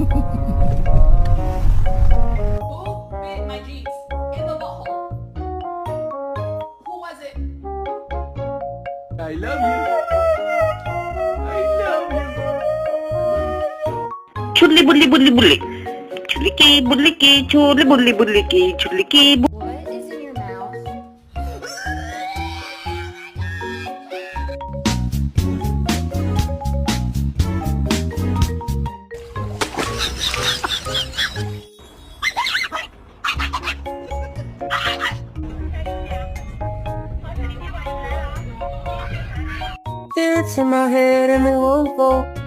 Who bit my jeans in the butthole? Who was it? I love you. I love you. Chuli bully bully bully. Chuliki buliki, chuli bully buliki, chuliki. What is in your mouth? It's in my head and it won't go.